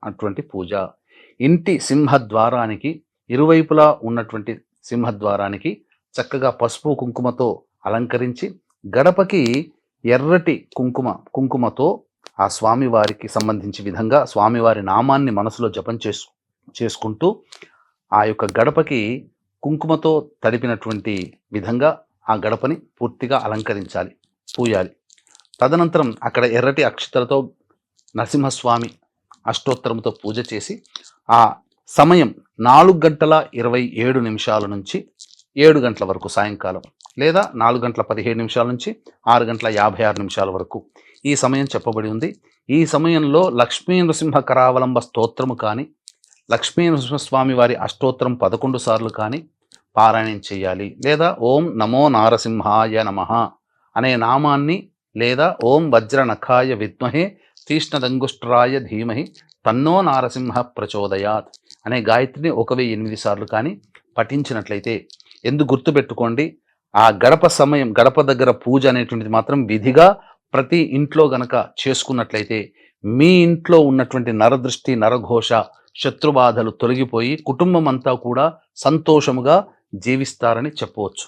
అటువంటి పూజ. ఇంటి సింహద్వారానికి ఇరువైపులా ఉన్నటువంటి సింహద్వారానికి చక్కగా పసుపు కుంకుమతో అలంకరించి గడపకి ఎర్రటి కుంకుమతో ఆ స్వామివారికి సంబంధించి విధంగా స్వామివారి నామాన్ని మనసులో జపం చేసుకుంటూ ఆ యొక్క గడపకి కుంకుమతో తడిపినటువంటి విధంగా ఆ గడపని పూర్తిగా అలంకరించాలి, పూయాలి. తదనంతరం అక్కడ ఎర్రటి అక్షతలతో నరసింహస్వామి అష్టోత్తరంతో పూజ చేసి ఆ సమయం 4:27 నుంచి 7 గంటల వరకు సాయంకాలం, లేదా 4:17 నుంచి 6:56 వరకు ఈ సమయం చెప్పబడి ఉంది. ఈ సమయంలో లక్ష్మీ నృసింహ కరావలంబ స్తోత్రము కానీ, లక్ష్మీ నృసింహస్వామి వారి అష్టోత్తరం 11 సార్లు కానీ పారాయణం చేయాలి. లేదా ఓం నమో నారసింహాయ నమః అనే నామాన్ని, లేదా ఓం వజ్రనఖాయ విద్మహే తీష్ణదంగుష్ట్రాయ ధీమహి తన్నో నారసింహ ప్రచోదయాత్ అనే గాయత్రిని 1008 సార్లు కానీ పఠించినట్లయితే, ఎందుకు గుర్తుపెట్టుకోండి, ఆ గడప దగ్గర పూజ అనేటువంటిది మాత్రం విధిగా ప్రతి ఇంట్లో గనక చేసుకున్నట్లయితే మీ ఇంట్లో ఉన్నటువంటి నరదృష్టి, నరఘోష, శత్రుబాధలు తొలగిపోయి కుటుంబం అంతా కూడా సంతోషముగా జీవిస్తారని చెప్పవచ్చు.